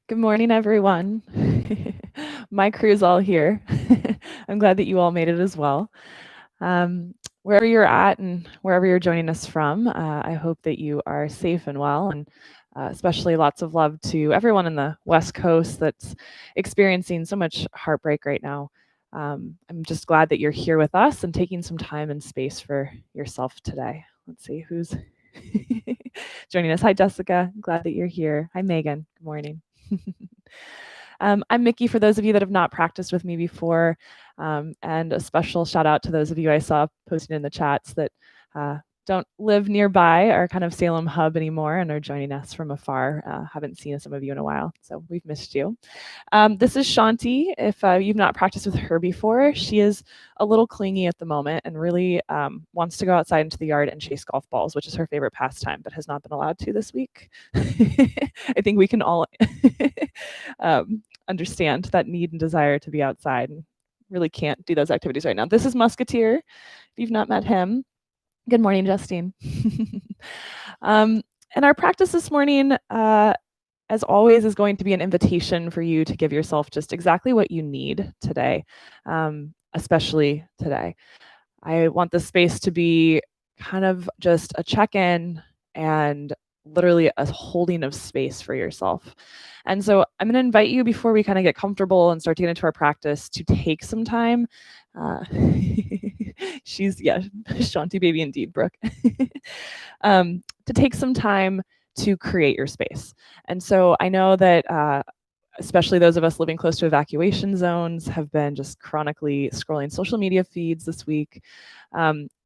Good morning, everyone. My crew's all here. I'm glad that you all made it as well. Wherever you're at and wherever you're joining us from, I hope that you are safe and well, and especially lots of love to everyone in the West Coast that's experiencing so much heartbreak right now. I'm just glad that you're here with us and taking some time and space for yourself today. Let's see who's joining us. Hi, Jessica. Glad that you're here. Hi, Megan. Good morning. I'm Mikki, for those of you that have not practiced with me before, and a special shout out to those of you I saw posting in the chats that don't live nearby our kind of Salem hub anymore and are joining us from afar. Haven't seen some of you in a while, so we've missed you. This is Shanti. If you've not practiced with her before, she is a little clingy at the moment and really wants to go outside into the yard and chase golf balls, which is her favorite pastime, but has not been allowed to this week. I think we can all understand that need and desire to be outside and really can't do those activities right now. This is Musketeer. If you've not met him, good morning, Justine. And our practice this morning, as always, is going to be an invitation for you to give yourself just exactly what you need today, especially today. I want this space to be kind of just a check-in and literally a holding of space for yourself. And so I'm going to invite you, before we kind of get comfortable and start to get into our practice, to take some time. She's, yeah, Shanti baby indeed, Brooke. To take some time to create your space. And so I know that especially those of us living close to evacuation zones have been just chronically scrolling social media feeds this week.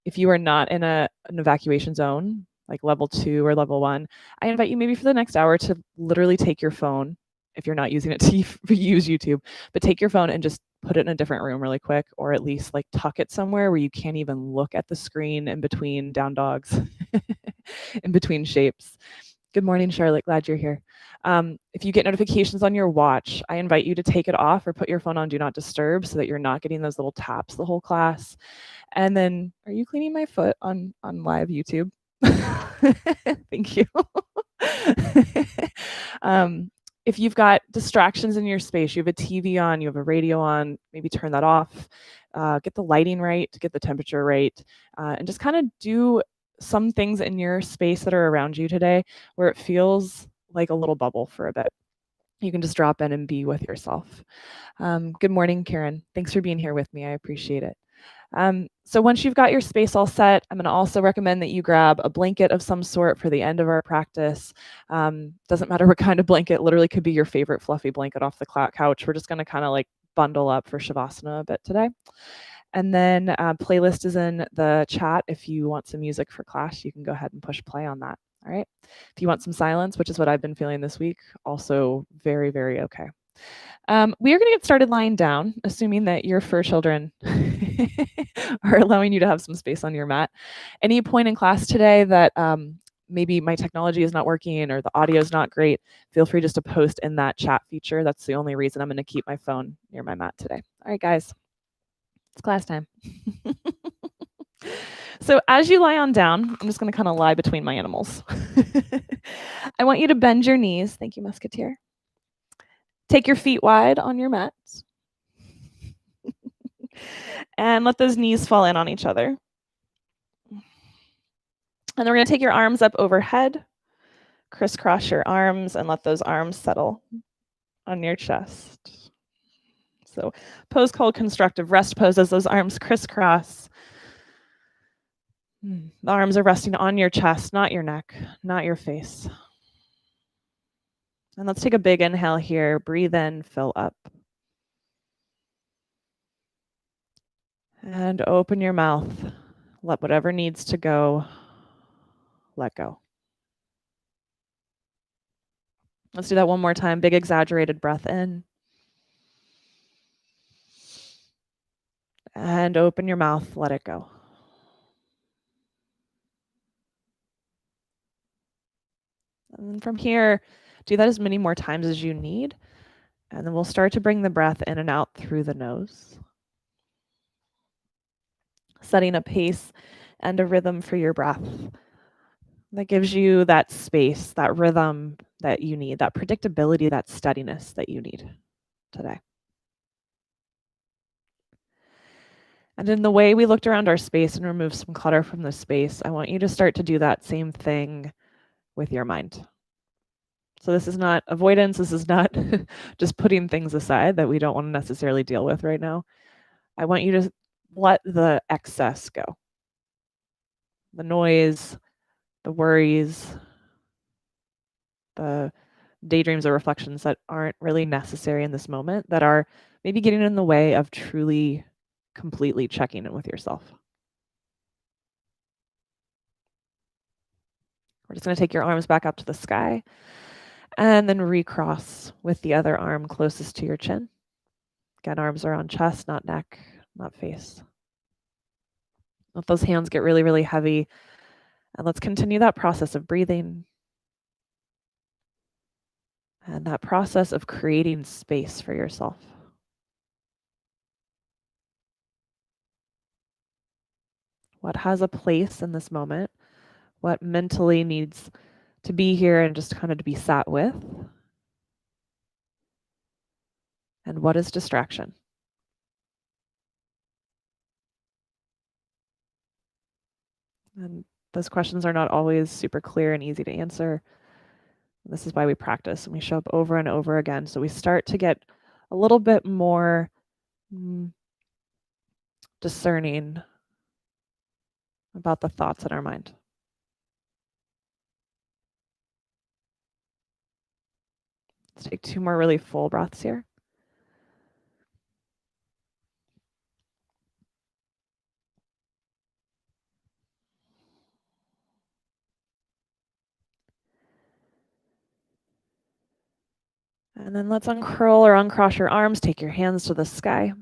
If you are not in an evacuation zone, like level 2 or level 1, I invite you maybe for the next hour to literally take your phone, if you're not using it to use YouTube, but take your phone and just put it in a different room really quick, or at least like tuck it somewhere where you can't even look at the screen in between down dogs, in between shapes. Good morning, Charlotte. Glad you're here. If you get notifications on your watch, I invite you to take it off or put your phone on Do Not Disturb so that you're not getting those little taps the whole class. And then, are you cleaning my foot on live YouTube? Thank you. If you've got distractions in your space, you have a TV on, you have a radio on, maybe turn that off. Get the lighting right, get the temperature right, and just kind of do some things in your space that are around you today where it feels like a little bubble for a bit. You can just drop in and be with yourself. Good morning, Karen. Thanks for being here with me. I appreciate it. So once you've got your space all set, I'm going to also recommend that you grab a blanket of some sort for the end of our practice. Doesn't matter what kind of blanket, literally could be your favorite fluffy blanket off the couch. We're just going to kind of like bundle up for Savasana a bit today. And then playlist is in the chat. If you want some music for class, you can go ahead and push play on that. All right. If you want some silence, which is what I've been feeling this week, also very, very okay. We are going to get started lying down, assuming that your fur children are allowing you to have some space on your mat. Any point in class today that maybe my technology is not working or the audio is not great, feel free just to post in that chat feature. That's the only reason I'm going to keep my phone near my mat today. All right, guys. It's class time. So as you lie on down, I'm just going to kind of lie between my animals. I want you to bend your knees. Thank you, Musketeer. Take your feet wide on your mats. And let those knees fall in on each other. And then we're going to take your arms up overhead. Crisscross your arms and let those arms settle on your chest. So pose called constructive rest pose as those arms crisscross. The arms are resting on your chest, not your neck, not your face. And let's take a big inhale here. Breathe in, fill up. And open your mouth. Let whatever needs to go, let go. Let's do that one more time. Big exaggerated breath in. And open your mouth, let it go. And from here, do that as many more times as you need. And then we'll start to bring the breath in and out through the nose. Setting a pace and a rhythm for your breath. That gives you that space, that rhythm that you need, that predictability, that steadiness that you need today. And in the way we looked around our space and removed some clutter from the space, I want you to start to do that same thing with your mind. So this is not avoidance. This is not just putting things aside that we don't want to necessarily deal with right now. I want you to let the excess go. The noise, the worries, the daydreams or reflections that aren't really necessary in this moment, that are maybe getting in the way of truly, completely checking in with yourself. We're just going to take your arms back up to the sky and then recross with the other arm closest to your chin. Again, arms are on chest, not neck, not face. Let those hands get really, really heavy. And let's continue that process of breathing and that process of creating space for yourself. What has a place in this moment? What mentally needs to be here and just kind of to be sat with? And what is distraction? And those questions are not always super clear and easy to answer. This is why we practice and we show up over and over again. So we start to get a little bit more discerning about the thoughts in our mind. Let's take 2 more really full breaths here. And then let's uncurl or uncross your arms. Take your hands to the sky.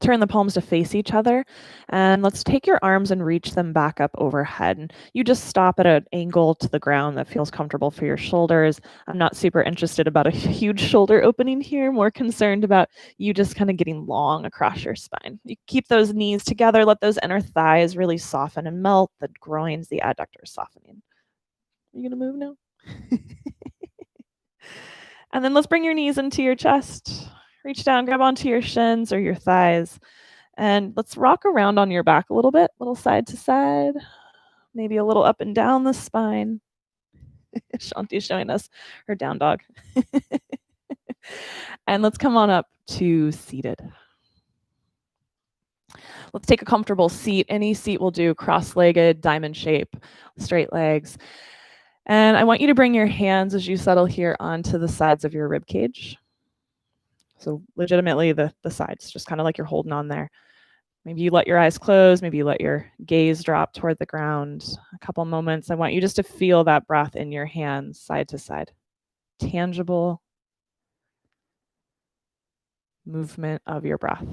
Turn the palms to face each other. And let's take your arms and reach them back up overhead. And you just stop at an angle to the ground that feels comfortable for your shoulders. I'm not super interested about a huge shoulder opening here. More concerned about you just kind of getting long across your spine. You keep those knees together. Let those inner thighs really soften and melt. The groins, the adductors softening. Are you going to move now? And then let's bring your knees into your chest. Reach down, grab onto your shins or your thighs. And let's rock around on your back a little bit, little side to side, maybe a little up and down the spine. Shanti's showing us her down dog. And let's come on up to seated. Let's take a comfortable seat. Any seat will do, cross-legged, diamond shape, straight legs. And I want you to bring your hands as you settle here onto the sides of your rib cage. So legitimately the sides, just kind of like you're holding on there. Maybe you let your eyes close. Maybe you let your gaze drop toward the ground. A couple moments. I want you just to feel that breath in your hands, side to side. Tangible movement of your breath.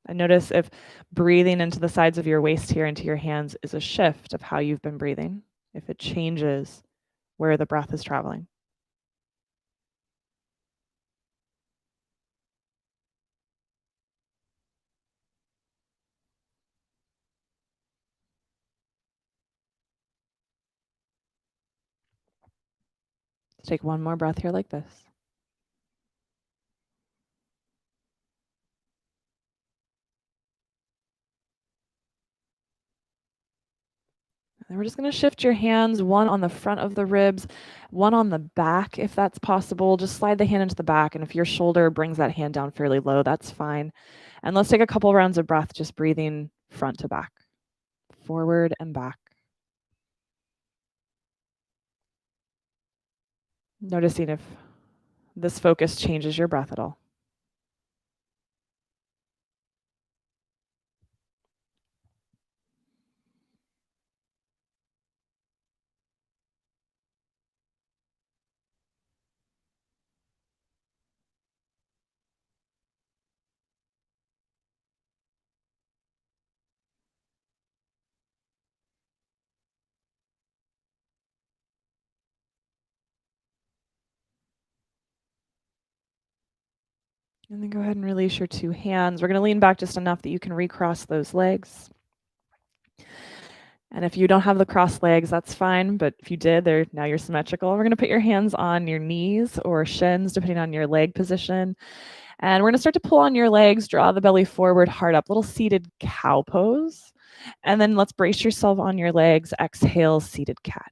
And notice if breathing into the sides of your waist here into your hands is a shift of how you've been breathing, if it changes where the breath is traveling. Let's take one more breath here like this. And we're just going to shift your hands, one on the front of the ribs, one on the back, if that's possible. Just slide the hand into the back. And if your shoulder brings that hand down fairly low, that's fine. And let's take a couple rounds of breath, just breathing front to back, forward and back. Noticing if this focus changes your breath at all. And then go ahead and release your 2 hands. We're going to lean back just enough that you can recross those legs. And if you don't have the crossed legs, that's fine. But if you did, now you're symmetrical. We're going to put your hands on your knees or shins, depending on your leg position. And we're going to start to pull on your legs, draw the belly forward, heart up, little seated cow pose. And then let's brace yourself on your legs. Exhale, seated cat.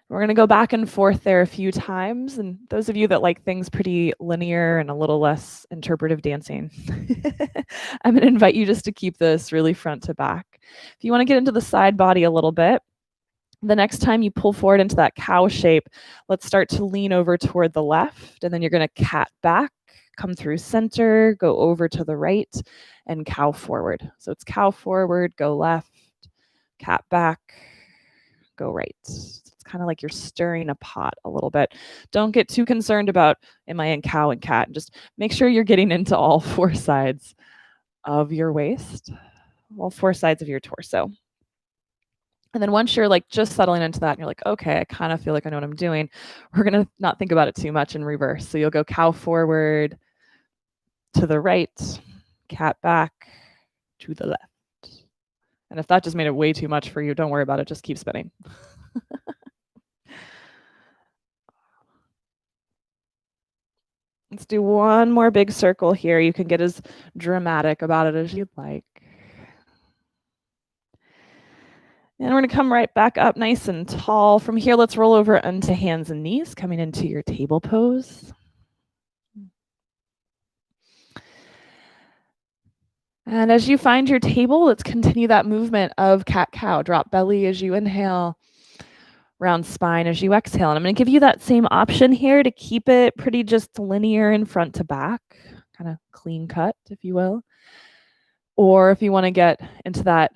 We're going to go back and forth there a few times. And those of you that like things pretty linear and a little less interpretive dancing, I'm going to invite you just to keep this really front to back. If you want to get into the side body a little bit, the next time you pull forward into that cow shape, let's start to lean over toward the left. And then you're going to cat back, come through center, go over to the right, and cow forward. So it's cow forward, go left, cat back, go right. It's kind of like you're stirring a pot a little bit. Don't get too concerned about, am I in cow and cat? Just make sure you're getting into all four sides of your waist, all four sides of your torso. And then once you're like just settling into that and you're like, okay, I kind of feel like I know what I'm doing, we're going to not think about it too much in reverse. So you'll go cow forward to the right, cat back to the left. And if that just made it way too much for you, don't worry about it. Just keep spinning. Let's do one more big circle here. You can get as dramatic about it as you'd like. And we're going to come right back up nice and tall. From here, let's roll over into hands and knees, coming into your table pose. And as you find your table, let's continue that movement of cat-cow. Drop belly as you inhale, round spine as you exhale. And I'm going to give you that same option here to keep it pretty just linear in front to back, kind of clean cut, if you will. Or if you want to get into that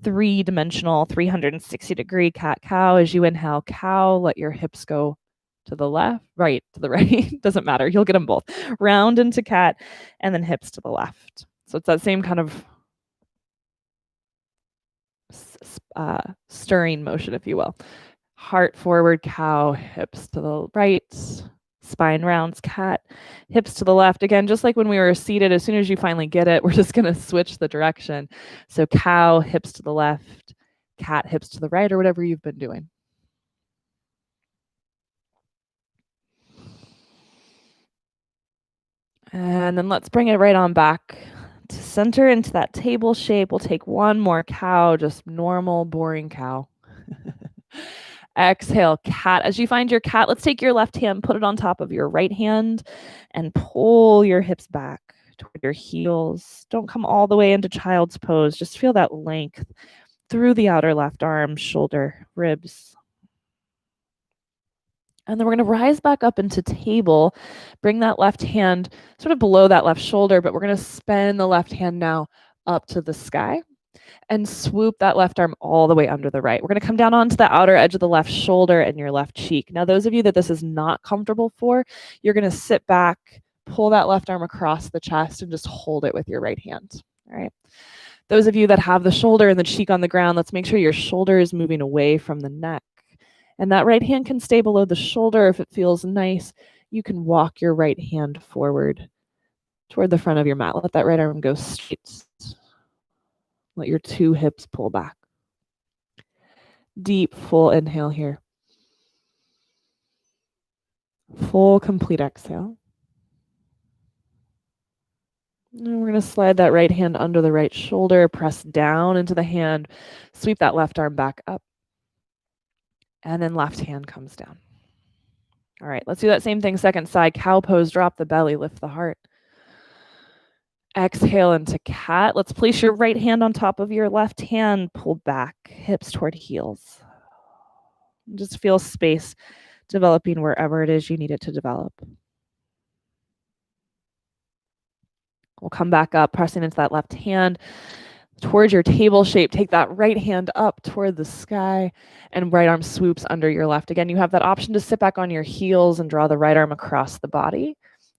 three-dimensional 360-degree cat-cow, as you inhale cow, let your hips go to the left, right, to the right. Doesn't matter. You'll get them both. Round into cat and then hips to the left. So it's that same kind of stirring motion, if you will. Heart forward, cow, hips to the right, spine rounds, cat, hips to the left. Again, just like when we were seated, as soon as you finally get it, we're just going to switch the direction. So cow, hips to the left, cat, hips to the right, or whatever you've been doing. And then let's bring it right on back to center into that table shape. We'll take one more cow, just normal, boring cow. Exhale, cat. As you find your cat, let's take your left hand, put it on top of your right hand, and pull your hips back toward your heels. Don't come all the way into child's pose. Just feel that length through the outer left arm, shoulder, ribs. And then we're going to rise back up into table. Bring that left hand sort of below that left shoulder, but we're going to spin the left hand now up to the sky and swoop that left arm all the way under the right. We're going to come down onto the outer edge of the left shoulder and your left cheek. Now, those of you that this is not comfortable for, you're going to sit back, pull that left arm across the chest, and just hold it with your right hand. All right. Those of you that have the shoulder and the cheek on the ground, let's make sure your shoulder is moving away from the neck. And that right hand can stay below the shoulder if it feels nice. You can walk your right hand forward toward the front of your mat. Let that right arm go straight. Let your two hips pull back. Deep, full inhale here. Full, complete exhale. And we're going to slide that right hand under the right shoulder, press down into the hand, sweep that left arm back up. And then left hand comes down. All right, let's do that same thing, second side. Cow pose, drop the belly, lift the heart. Exhale into cat. Let's place your right hand on top of your left hand, pull back, hips toward heels. Just feel space developing wherever it is you need it to develop. We'll come back up, pressing into that left hand towards your table shape. Take that right hand up toward the sky and right arm swoops under your left. Again, you have that option to sit back on your heels and draw the right arm across the body.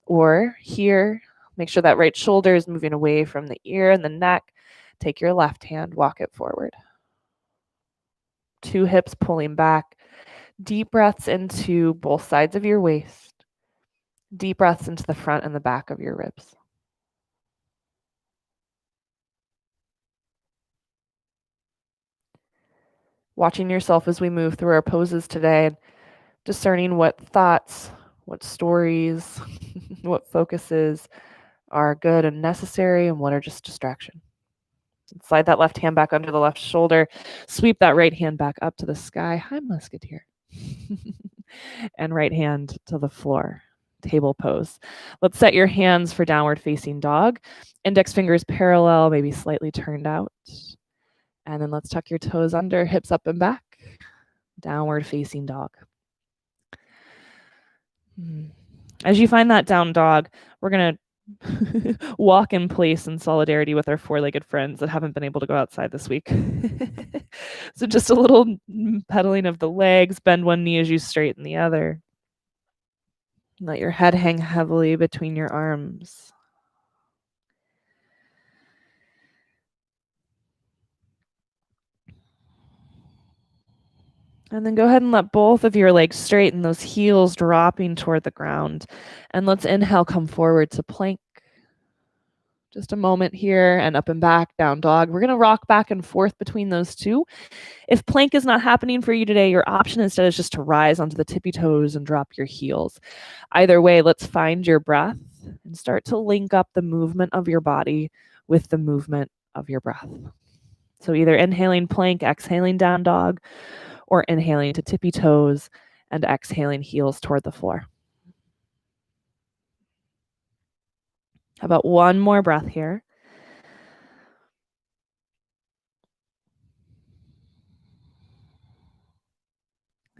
Or here, make sure that right shoulder is moving away from the ear and the neck. Take your left hand, walk it forward. Two hips pulling back. Deep breaths into both sides of your waist. Deep breaths into the front and the back of your ribs. Watching yourself as we move through our poses today, discerning what thoughts, what stories, what focuses are good and necessary and what are just distraction. Slide that left hand back under the left shoulder. Sweep that right hand back up to the sky. Hi, Musketeer. And right hand to the floor. Table pose. Let's set your hands for downward facing dog. Index fingers parallel, maybe slightly turned out. And then let's tuck your toes under, hips up and back. Downward facing dog. As you find that down dog, we're going to walk in place in solidarity with our four-legged friends that haven't been able to go outside this week. So just a little pedaling of the legs, bend one knee as you straighten the other. Let your head hang heavily between your arms. And then go ahead and let both of your legs straighten, those heels dropping toward the ground. And let's inhale, come forward to plank. Just a moment here, and up and back, down dog. We're going to rock back and forth between those two. If plank is not happening for you today, your option instead is just to rise onto the tippy toes and drop your heels. Either way, let's find your breath and start to link up the movement of your body with the movement of your breath. So either inhaling plank, exhaling down dog, or inhaling to tippy toes and exhaling heels toward the floor. How about one more breath here?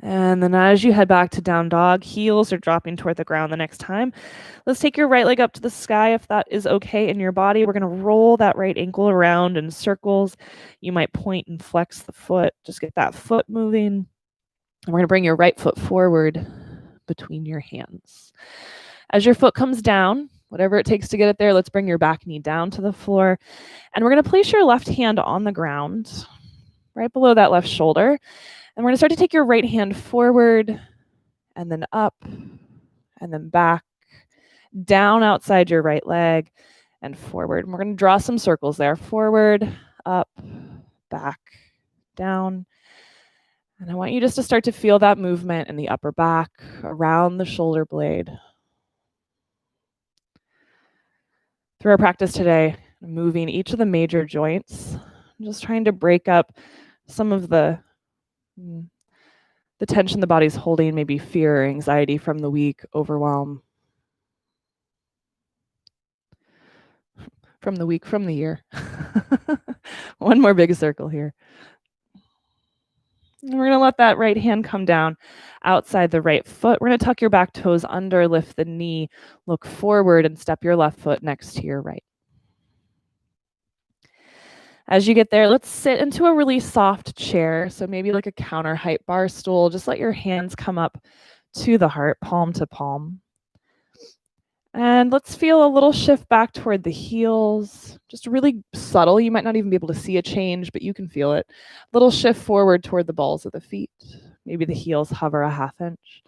And then as you head back to down dog, heels are dropping toward the ground the next time. Let's take your right leg up to the sky if that is okay in your body. We're going to roll that right ankle around in circles. You might point and flex the foot. Just get that foot moving. And we're going to bring your right foot forward between your hands. As your foot comes down, whatever it takes to get it there, let's bring your back knee down to the floor. And we're going to place your left hand on the ground, right below that left shoulder. And we're going to start to take your right hand forward and then up and then back, down outside your right leg and forward. And we're going to draw some circles there. Forward, up, back, down. And I want you just to start to feel that movement in the upper back, around the shoulder blade. Through our practice today, moving each of the major joints, just trying to break up some of the tension the body's holding, maybe fear or anxiety from the week, overwhelm. From the week, from the year. One more big circle here. And we're going to let that right hand come down outside the right foot. We're going to tuck your back toes under, lift the knee, look forward, and step your left foot next to your right. As you get there, let's sit into a really soft chair. So maybe like a counter height bar stool. Just let your hands come up to the heart, palm to palm. And let's feel a little shift back toward the heels, just really subtle. You might not even be able to see a change, but you can feel it. Little shift forward toward the balls of the feet. Maybe the heels hover a half inch.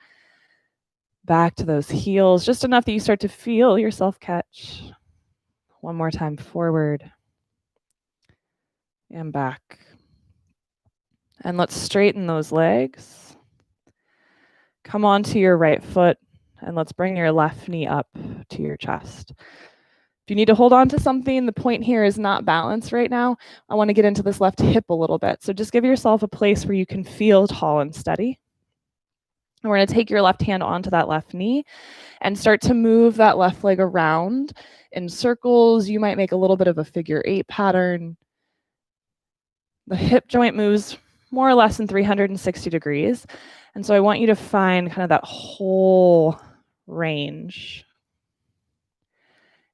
Back to those heels, just enough that you start to feel yourself catch. One more time forward and back. And let's straighten those legs. Come onto your right foot. And let's bring your left knee up to your chest. If you need to hold on to something, the point here is not balance right now. I want to get into this left hip a little bit. So just give yourself a place where you can feel tall and steady. And we're going to take your left hand onto that left knee and start to move that left leg around in circles. You might make a little bit of a figure 8 pattern. The hip joint moves more or less in 360 degrees. And so I want you to find kind of that whole range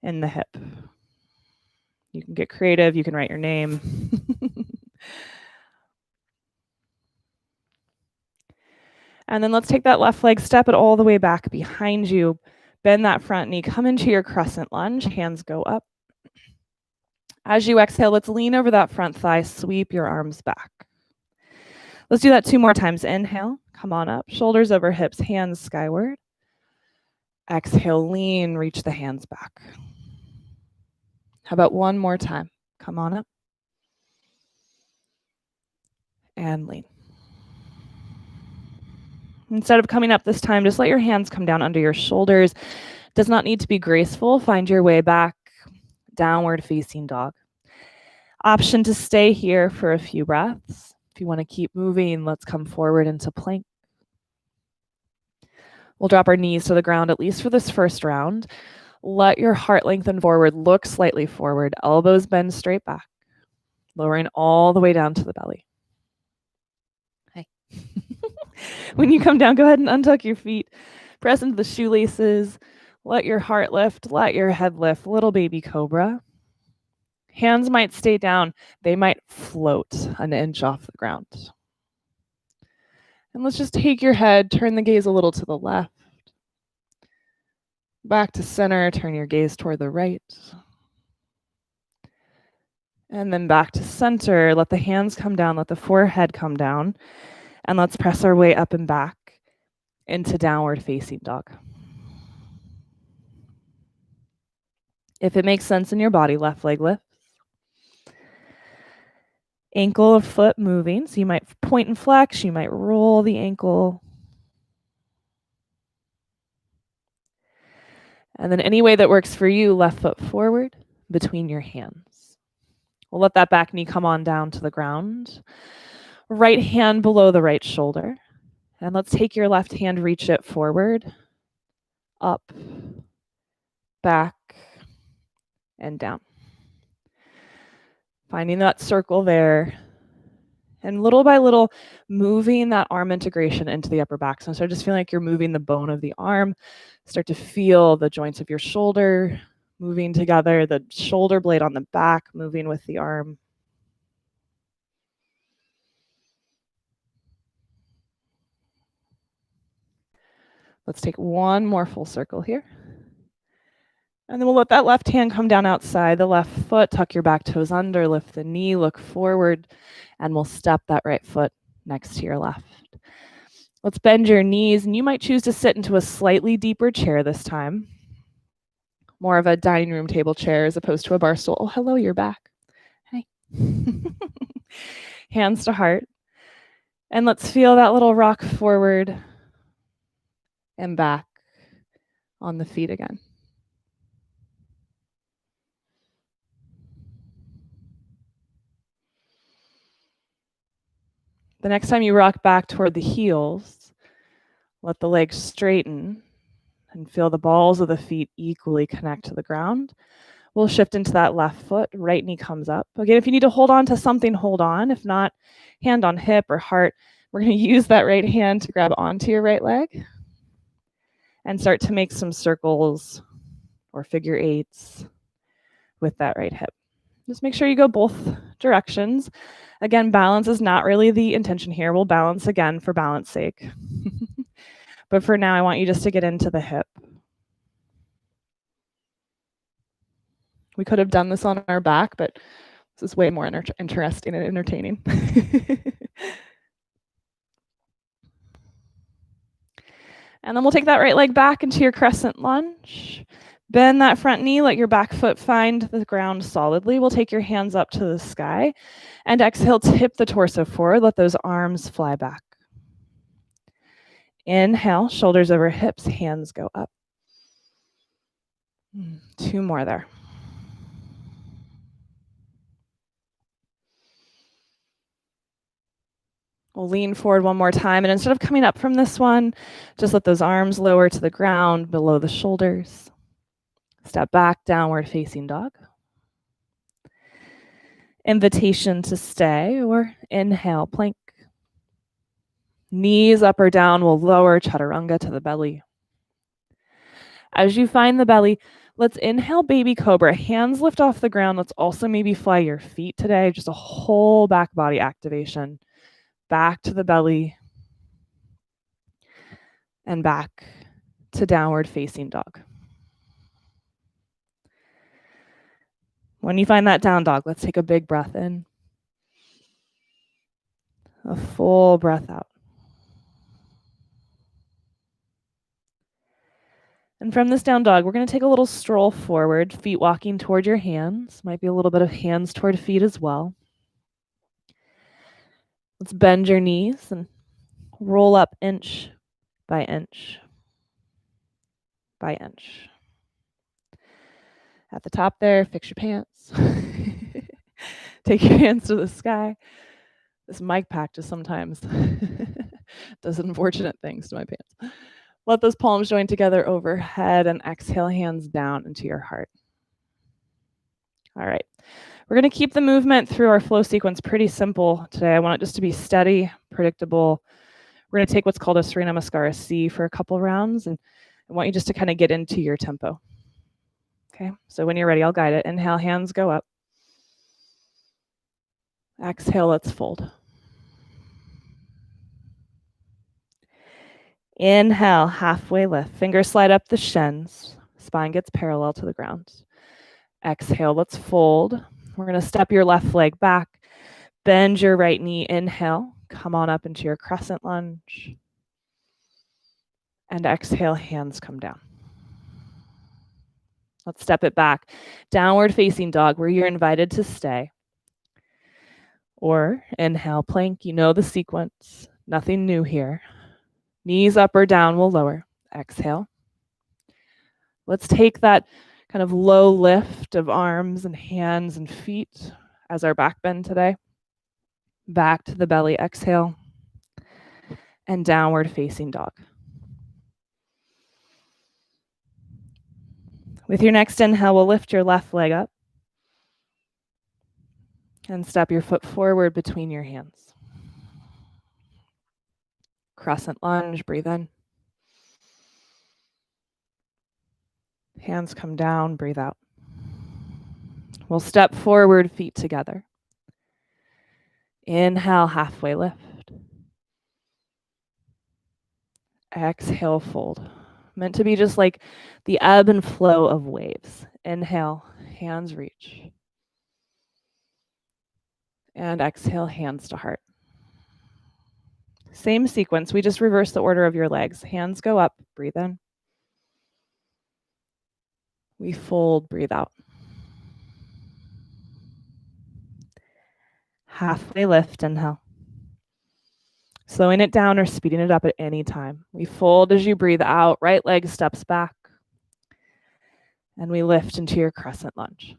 in the hip. You can get creative, you can write your name. And then let's take that left leg, step it all the way back behind you, bend that front knee, come into your crescent lunge, hands go up. As you exhale, let's lean over that front thigh, sweep your arms back. Let's do that 2 more times. Inhale, come on up, shoulders over hips, hands skyward. Exhale, lean, reach the hands back. How about one more time? Come on up. And lean. Instead of coming up this time, just let your hands come down under your shoulders. Does not need to be graceful. Find your way back, downward facing dog. Option to stay here for a few breaths. If you want to keep moving, let's come forward into plank. We'll drop our knees to the ground, at least for this first round. Let your heart lengthen forward, look slightly forward, elbows bend straight back, lowering all the way down to the belly. Hey. When you come down, go ahead and untuck your feet, press into the shoelaces, let your heart lift, let your head lift, little baby cobra. Hands might stay down, they might float an inch off the ground. And let's just take your head, turn the gaze a little to the left. Back to center, turn your gaze toward the right. And then back to center, let the hands come down, let the forehead come down. And let's press our way up and back into downward facing dog. If it makes sense in your body, left leg lifts. Ankle or foot moving. So you might point and flex, you might roll the ankle. And then any way that works for you, left foot forward between your hands. We'll let that back knee come on down to the ground. Right hand below the right shoulder. And let's take your left hand, reach it forward, up, back, and down. Finding that circle there. And little by little, moving that arm integration into the upper back. So start just feeling like you're moving the bone of the arm. Start to feel the joints of your shoulder moving together, the shoulder blade on the back moving with the arm. Let's take one more full circle here. And then we'll let that left hand come down outside the left foot, tuck your back toes under, lift the knee, look forward, and we'll step that right foot next to your left. Let's bend your knees, and you might choose to sit into a slightly deeper chair this time. More of a dining room table chair as opposed to a bar stool. Oh, hello, you're back. Hey. Hands to heart. And let's feel that little rock forward and back on the feet again. The next time you rock back toward the heels, let the legs straighten and feel the balls of the feet equally connect to the ground. We'll shift into that left foot, right knee comes up. Again, if you need to hold on to something, hold on. If not, hand on hip or heart. We're going to use that right hand to grab onto your right leg and start to make some circles or figure eights with that right hip. Just make sure you go both directions. Again, balance is not really the intention here. We'll balance again for balance sake. But for now, I want you just to get into the hip. We could have done this on our back, but this is way more interesting and entertaining. And then we'll take that right leg back into your crescent lunge. Bend that front knee, let your back foot find the ground solidly. We'll take your hands up to the sky and exhale, tip the torso forward. Let those arms fly back. Inhale, shoulders over hips, hands go up. 2 more there. We'll lean forward one more time, and instead of coming up from this one, just let those arms lower to the ground below the shoulders. Step back, downward facing dog. Invitation to stay, or inhale, plank. Knees up or down, we'll lower chaturanga to the belly. As you find the belly, let's inhale baby cobra. Hands lift off the ground. Let's also maybe fly your feet today, just a whole back body activation. Back to the belly and back to downward facing dog. When you find that down dog, let's take a big breath in. A full breath out. And from this down dog, we're going to take a little stroll forward, feet walking toward your hands. Might be a little bit of hands toward feet as well. Let's bend your knees and roll up inch by inch by inch. At the top there, fix your pants. Take your hands to the sky. This mic pack just sometimes does unfortunate things to my pants. Let those palms join together overhead and exhale, hands down into your heart. All right. We're going to keep the movement through our flow sequence pretty simple today. I want it just to be steady, predictable. We're going to take what's called a Sri Namaskara C for a couple rounds, and I want you just to kind of get into your tempo. Okay, so when you're ready, I'll guide it. Inhale, hands go up. Exhale, let's fold. Inhale, halfway lift. Fingers slide up the shins. Spine gets parallel to the ground. Exhale, let's fold. We're going to step your left leg back. Bend your right knee. Inhale, come on up into your crescent lunge. And exhale, hands come down. Let's step it back. Downward facing dog, where you're invited to stay. Or inhale, plank. You know the sequence. Nothing new here. Knees up or down, we'll lower. Exhale. Let's take that kind of low lift of arms and hands and feet as our back bend today. Back to the belly, exhale. And downward facing dog. With your next inhale, we'll lift your left leg up and step your foot forward between your hands. Crescent lunge, breathe in. Hands come down, breathe out. We'll step forward, feet together. Inhale, halfway lift. Exhale, fold. Meant to be just like the ebb and flow of waves. Inhale, hands reach. And exhale, hands to heart. Same sequence, we just reverse the order of your legs. Hands go up, breathe in. We fold, breathe out. Halfway lift, inhale. Slowing it down or speeding it up at any time. We fold as you breathe out, right leg steps back. And we lift into your crescent lunge.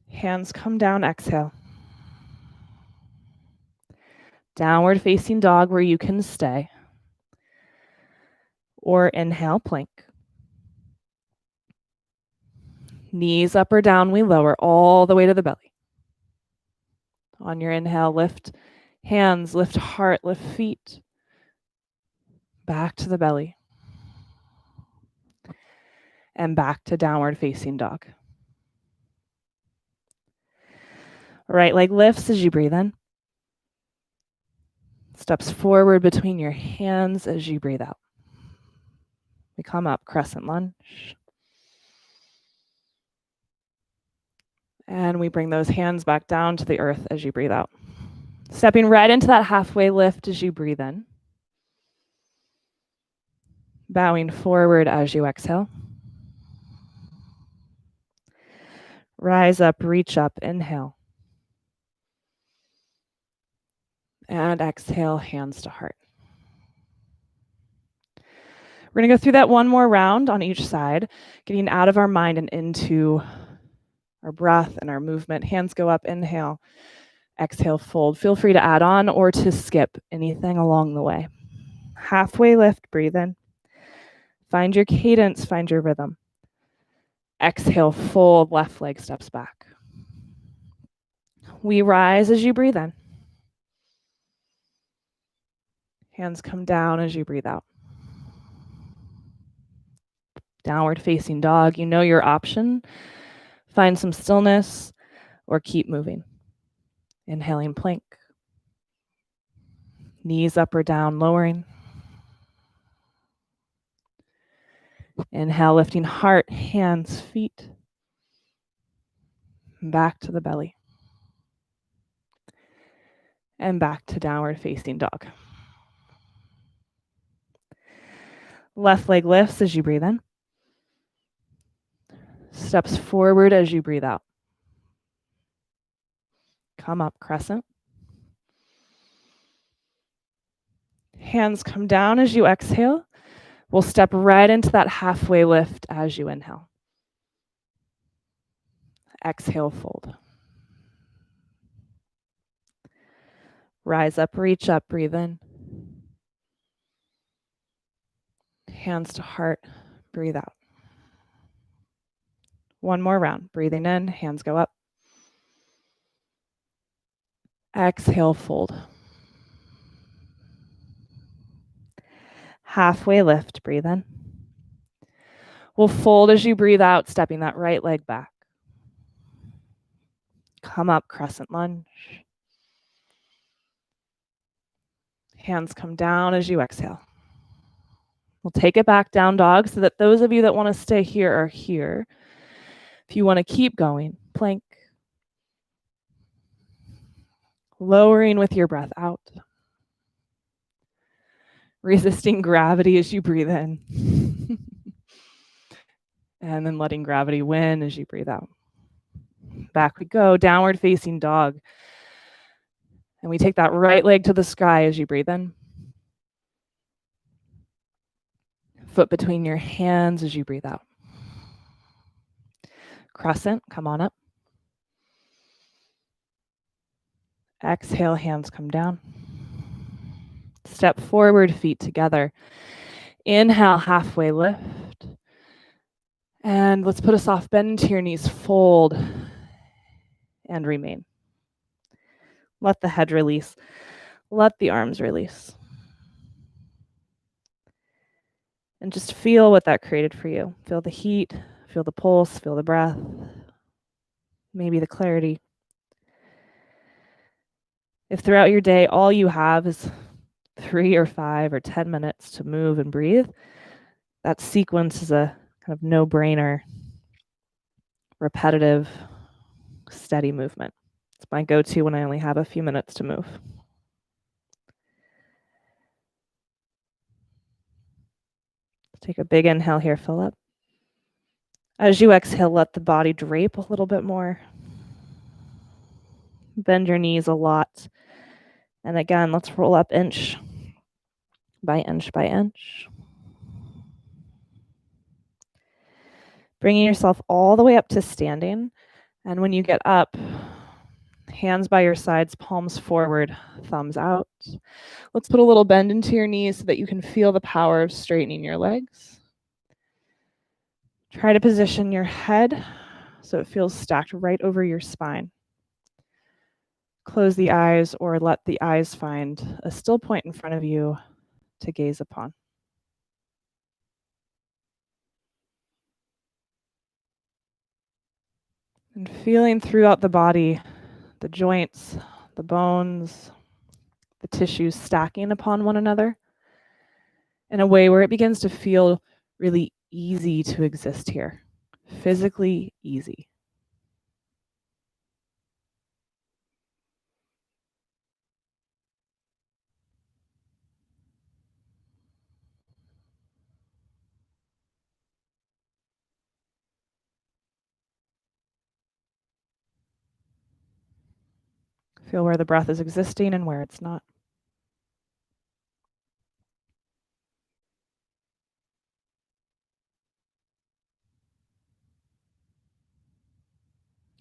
Hands come down, exhale. Downward facing dog where you can stay. Or inhale, plank. Knees up or down, we lower all the way to the belly. On your inhale, lift hands, lift heart, lift feet. Back to the belly. And back to downward facing dog. Right leg lifts as you breathe in. Steps forward between your hands as you breathe out. We come up, crescent lunge. And we bring those hands back down to the earth as you breathe out. Stepping right into that halfway lift as you breathe in. Bowing forward as you exhale. Rise up, reach up, inhale. And exhale, hands to heart. We're going to go through that one more round on each side, getting out of our mind and into our breath and our movement. Hands go up, inhale, exhale, fold. Feel free to add on or to skip anything along the way. Halfway lift, breathe in. Find your cadence, find your rhythm. Exhale, fold, left leg steps back. We rise as you breathe in. Hands come down as you breathe out. Downward facing dog, you know your option. Find some stillness or keep moving. Inhaling plank. Knees up or down, lowering. Inhale, lifting heart, hands, feet. Back to the belly. And back to downward facing dog. Left leg lifts as you breathe in. Steps forward as you breathe out. Come up, crescent. Hands come down as you exhale. We'll step right into that halfway lift as you inhale. Exhale, fold. Rise up, reach up, breathe in. Hands to heart, breathe out. One more round. Breathing in, hands go up. Exhale, fold. Halfway lift, breathe in. We'll fold as you breathe out, stepping that right leg back. Come up, crescent lunge. Hands come down as you exhale. We'll take it back, down dog, so that those of you that want to stay here are here. If you want to keep going, plank. Lowering with your breath out. Resisting gravity as you breathe in. And then letting gravity win as you breathe out. Back we go, downward facing dog. And we take that right leg to the sky as you breathe in. Foot between your hands as you breathe out. Crescent, come on up. Exhale, hands come down. Step forward, feet together. Inhale, halfway lift. And let's put a soft bend into your knees, fold, and remain. Let the head release. Let the arms release. And just feel what that created for you. Feel the heat, feel the pulse, feel the breath, maybe the clarity. If throughout your day all you have is 3 or 5 or 10 minutes to move and breathe, that sequence is a kind of no-brainer, repetitive, steady movement. It's my go-to when I only have a few minutes to move. Take a big inhale here, fill up. As you exhale, let the body drape a little bit more. Bend your knees a lot. And again, let's roll up inch by inch by inch. Bringing yourself all the way up to standing. And when you get up, hands by your sides, palms forward, thumbs out. Let's put a little bend into your knees so that you can feel the power of straightening your legs. Try to position your head so it feels stacked right over your spine. Close the eyes or let the eyes find a still point in front of you to gaze upon. And feeling throughout the body, the joints, the bones, the tissues stacking upon one another in a way where it begins to feel really easy to exist here, physically easy. Feel where the breath is existing and where it's not.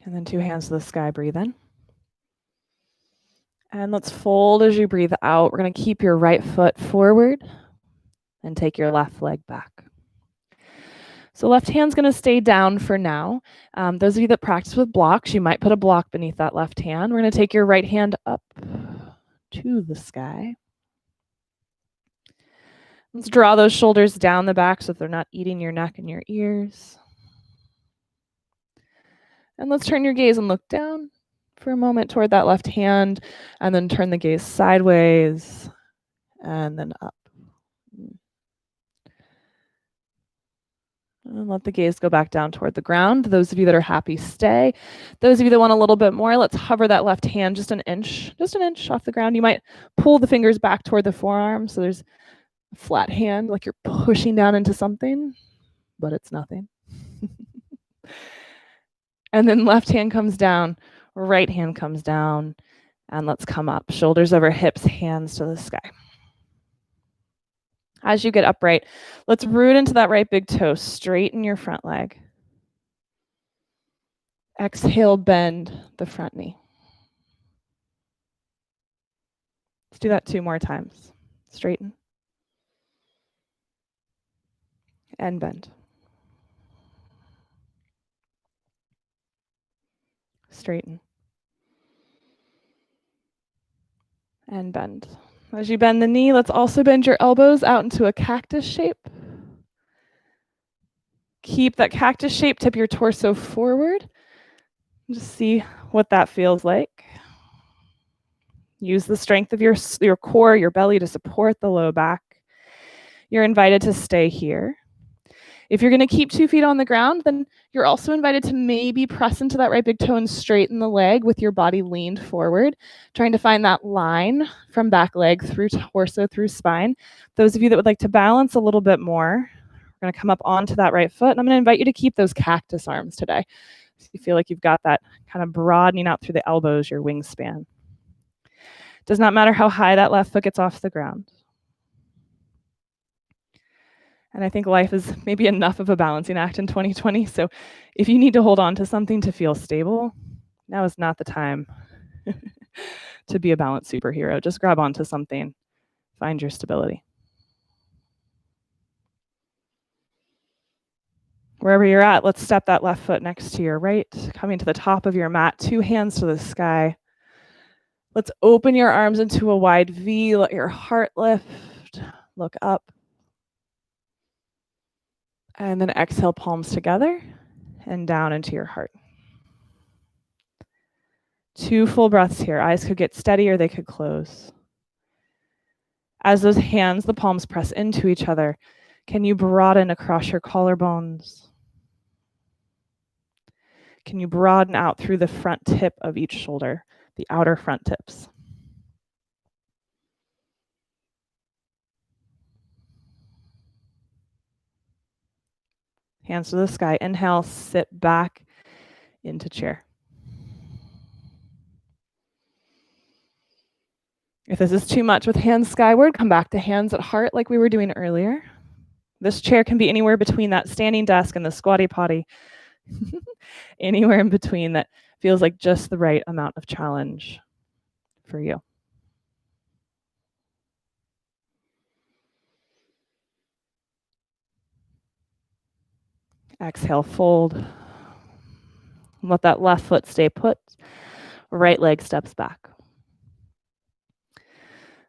And then 2 hands to the sky, breathe in. And let's fold as you breathe out. We're going to keep your right foot forward and take your left leg back. So left hand's going to stay down for now. Those of you that practice with blocks, you might put a block beneath that left hand. We're going to take your right hand up to the sky. Let's draw those shoulders down the back so that they're not eating your neck and your ears. And let's turn your gaze and look down for a moment toward that left hand, and then turn the gaze sideways and then up. And let the gaze go back down toward the ground. Those of you that are happy, stay. Those of you that want a little bit more, let's hover that left hand just an inch off the ground. You might pull the fingers back toward the forearm so there's a flat hand, like you're pushing down into something, but it's nothing. And then left hand comes down, right hand comes down, and let's come up. Shoulders over hips, hands to the sky. As you get upright, let's root into that right big toe. Straighten your front leg. Exhale, bend the front knee. Let's do that 2 more times. Straighten and bend. Straighten and bend. As you bend the knee, let's also bend your elbows out into a cactus shape. Keep that cactus shape, tip your torso forward. Just see what that feels like. Use the strength of your core, your belly to support the low back. You're invited to stay here. If you're going to keep 2 feet on the ground, then you're also invited to maybe press into that right big toe and straighten the leg with your body leaned forward, trying to find that line from back leg through torso, through spine. Those of you that would like to balance a little bit more, we're going to come up onto that right foot, and I'm going to invite you to keep those cactus arms today. So you feel like you've got that kind of broadening out through the elbows, your wingspan. Does not matter how high that left foot gets off the ground. And I think life is maybe enough of a balancing act in 2020. So if you need to hold on to something to feel stable, now is not the time to be a balanced superhero. Just grab onto something, find your stability. Wherever you're at, let's step that left foot next to your right, coming to the top of your mat, 2 hands to the sky. Let's open your arms into a wide V, let your heart lift, look up. And then exhale, palms together and down into your heart. 2 full breaths here. Eyes could get steady or they could close. As those hands, the palms press into each other, can you broaden across your collarbones? Can you broaden out through the front tip of each shoulder, the outer front tips? Hands to the sky. Inhale, sit back into chair. If this is too much with hands skyward, come back to hands at heart like we were doing earlier. This chair can be anywhere between that standing desk and the squatty potty. Anywhere in between that feels like just the right amount of challenge for you. Exhale, fold. Let that left foot stay put. Right leg steps back.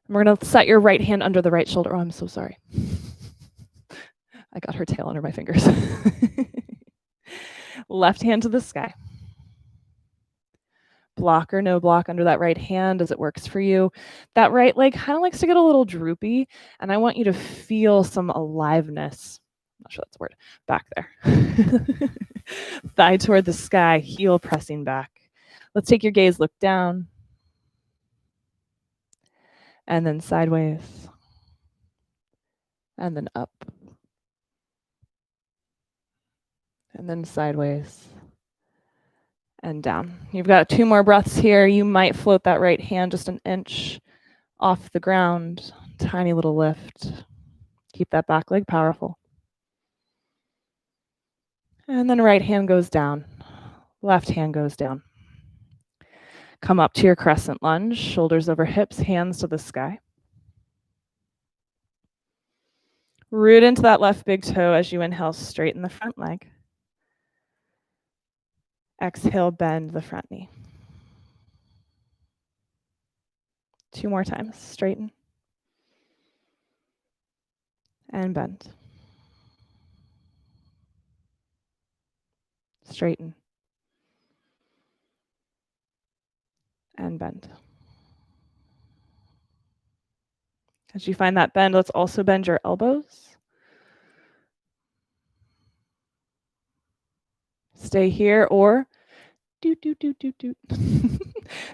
We're going to set your right hand under the right shoulder. Oh, I'm so sorry. I got her tail under my fingers. Left hand to the sky. Block or no block under that right hand as it works for you. That right leg kind of likes to get a little droopy, and I want you to feel some aliveness. I'm not sure that's a word. Back there. Thigh toward the sky, heel pressing back. Let's take your gaze, look down. And then sideways. And then up. And then sideways. And down. You've got 2 more breaths here. You might float that right hand just an inch off the ground. Tiny little lift. Keep that back leg powerful. And then right hand goes down. Left hand goes down. Come up to your crescent lunge, shoulders over hips, hands to the sky. Root into that left big toe as you inhale, straighten the front leg. Exhale, bend the front knee. 2 more times. Straighten. And bend. Straighten. And bend. As you find that bend, let's also bend your elbows. Stay here or doot, doot, doot, doot, doot.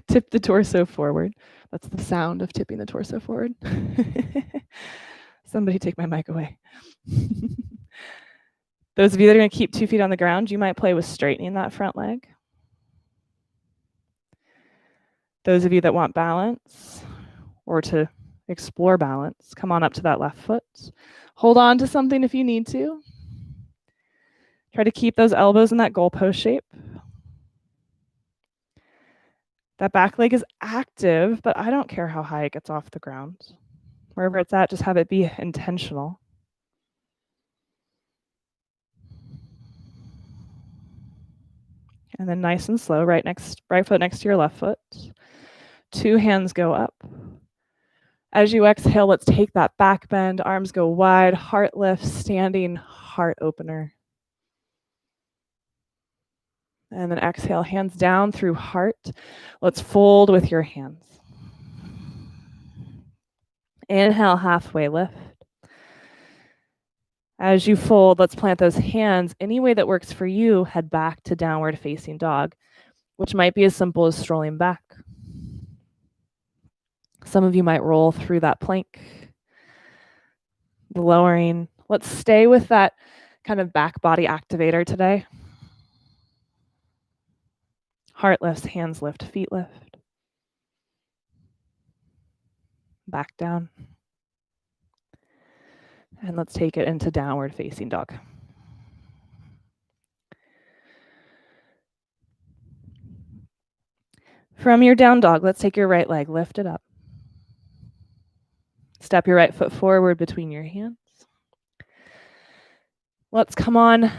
Tip the torso forward. That's the sound of tipping the torso forward. Somebody take my mic away. Those of you that are going to keep 2 feet on the ground, you might play with straightening that front leg. Those of you that want balance or to Explore balance. Come on up to that left foot. Hold on to something if you need to. Try to keep those elbows in that goalpost shape. That back leg is active, but I don't care how high it gets off the ground. Wherever it's at, just have it be intentional. And then nice and slow, right foot next to your left foot. 2 hands go up. As you exhale, let's take that back bend. Arms go wide, heart lifts, standing heart opener. And then exhale, hands down through heart. Let's fold with your hands. Inhale, halfway lift. As you fold, let's plant those hands any way that works for you. Head back to downward facing dog, which might be as simple as strolling back. Some of you might roll through that plank, the lowering. Let's stay with that kind of back body activator today. Heart lifts, hands lift, feet lift. Back down. And let's take it into downward facing dog. From your down dog, let's take your right leg, lift it up. Step your right foot forward between your hands. Let's come on,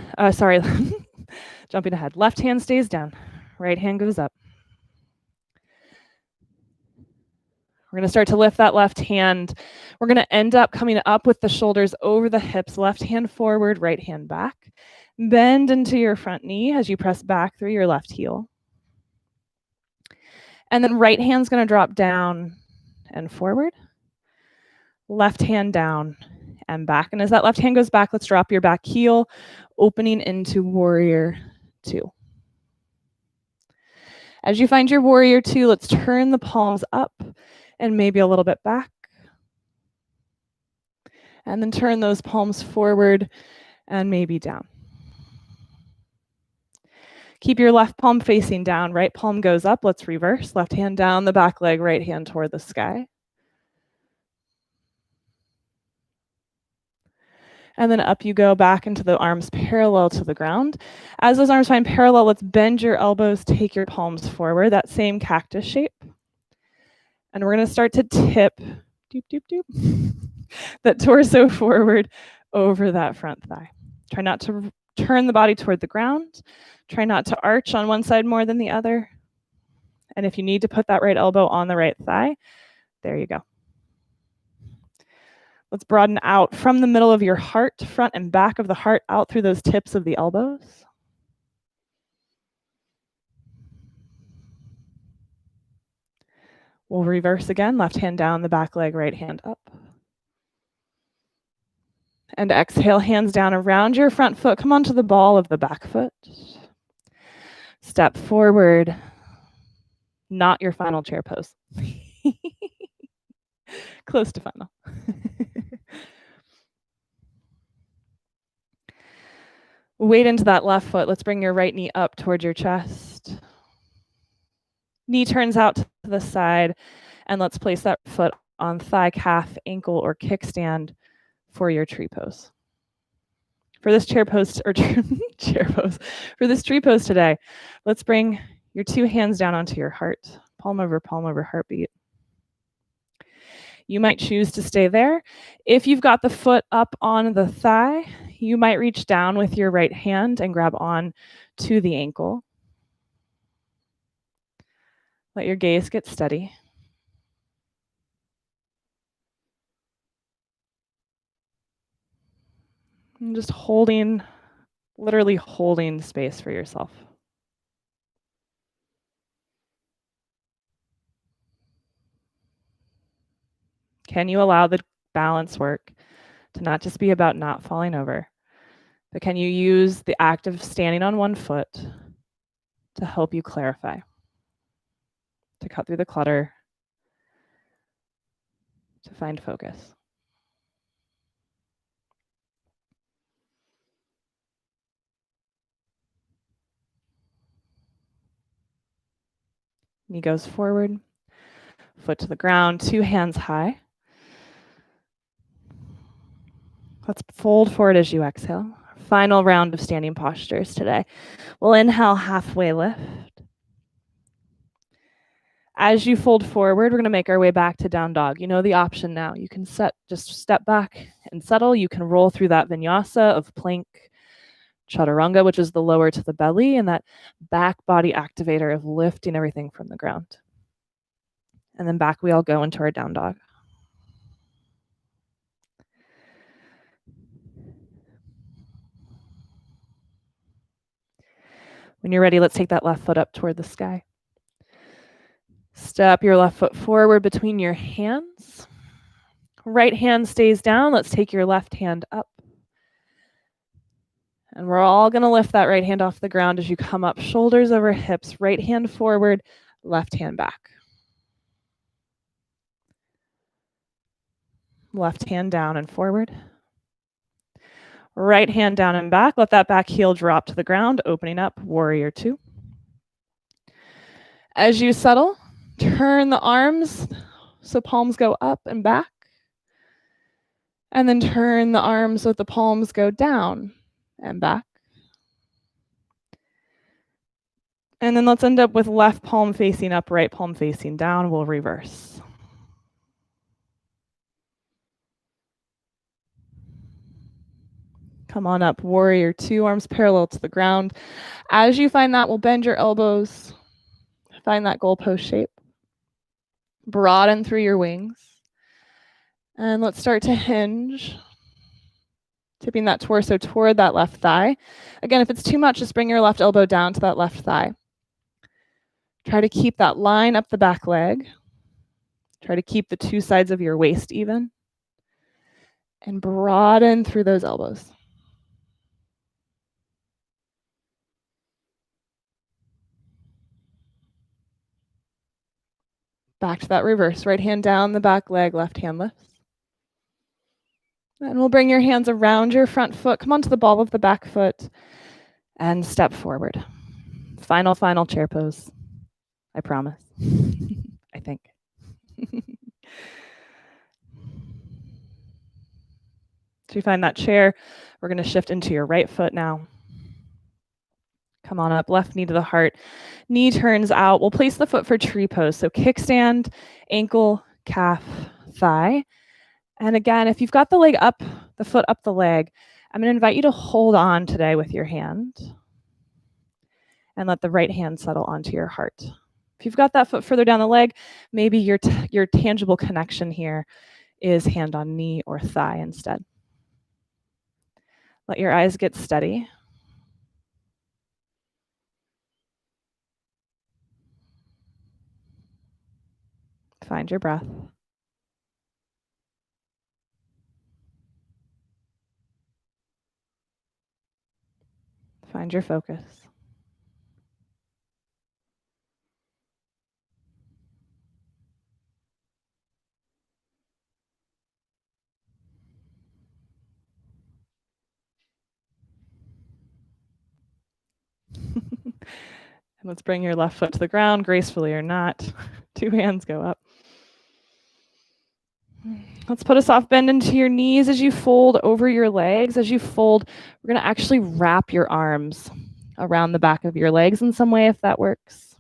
jumping ahead. Left hand stays down, right hand goes up. We're gonna start to lift that left hand. We're gonna end up coming up with the shoulders over the hips, left hand forward, right hand back. Bend into your front knee as you press back through your left heel. And then right hand's gonna drop down and forward. Left hand down and back. And as that left hand goes back, let's drop your back heel, opening into warrior 2. As you find your warrior 2, let's turn the palms up and maybe a little bit back. And then turn those palms forward and maybe down. Keep your left palm facing down, right palm goes up. Let's reverse. Left hand down the back leg, right hand toward the sky. And then up you go back into the arms parallel to the ground. As those arms find parallel, let's bend your elbows, take your palms forward, that same cactus shape. And we're gonna start to tip, doop, doop, doop, that torso forward over that front thigh. Try not to turn the body toward the ground. Try not to arch on one side more than the other. And if you need to put that right elbow on the right thigh, there you go. Let's broaden out from the middle of your heart, front and back of the heart, out through those tips of the elbows. We'll reverse again, left hand down the back leg, right hand up. And exhale, hands down around your front foot. Come onto the ball of the back foot. Step forward, not your final chair pose. Close to final. Weight into that left foot. Let's bring your right knee up towards your chest. Knee turns out to the side, and let's place that foot on thigh, calf, ankle, or kickstand for your tree pose. For this chair pose, or chair pose, for this tree pose today, let's bring your 2 hands down onto your heart, palm over heartbeat. You might choose to stay there. If you've got the foot up on the thigh, you might reach down with your right hand and grab on to the ankle. Let your gaze get steady. And just literally holding space for yourself. Can you allow the balance work to not just be about not falling over, but can you use the act of standing on one foot to help you clarify, to cut through the clutter, to find focus? Knee goes forward, foot to the ground, 2 hands high. Let's fold forward as you exhale. Final round of standing postures today. We'll inhale, halfway lift. As you fold forward, we're going to make our way back to down dog. You know the option now. You can just step back and settle. You can roll through that vinyasa of plank, chaturanga, which is the lower to the belly, and that back body activator of lifting everything from the ground. And then back we all go into our down dog. When you're ready, let's take that left foot up toward the sky. Step your left foot forward between your hands. Right hand stays down. Let's take your left hand up. And we're all going to lift that right hand off the ground as you come up, shoulders over hips, right hand forward, left hand back. Left hand down and forward. Right hand down and back. Let that back heel drop to the ground, opening up, warrior two. As you settle, turn the arms so palms go up and back. And then turn the arms so that the palms go down and back. And then let's end up with left palm facing up, right palm facing down. We'll reverse. Come on up, warrior two, arms parallel to the ground. As you find that, we'll bend your elbows. Find that goalpost shape. Broaden through your wings. And let's start to hinge. Tipping that torso toward that left thigh. Again, if it's too much, just bring your left elbow down to that left thigh. Try to keep that line up the back leg. Try to keep the two sides of your waist even. And broaden through those elbows. Back to that reverse. Right hand down the back leg, left hand lifts. And we'll bring your hands around your front foot. Come onto the ball of the back foot and step forward. Final chair pose. I promise. I think. So you find that chair. We're going to shift into your right foot now. Come on up, left knee to the heart. Knee turns out. We'll place the foot for tree pose. So kickstand, ankle, calf, thigh. And again, if you've got the leg up, the foot up the leg, I'm going to invite you to hold on today with your hand and let the right hand settle onto your heart. If you've got that foot further down the leg, maybe your tangible connection here is hand on knee or thigh instead. Let your eyes get steady. Find your breath. Find your focus. And let's bring your left foot to the ground, gracefully or not. Two hands go up. Let's put a soft bend into your knees as you fold over your legs. As you fold, we're going to actually wrap your arms around the back of your legs in some way if that works.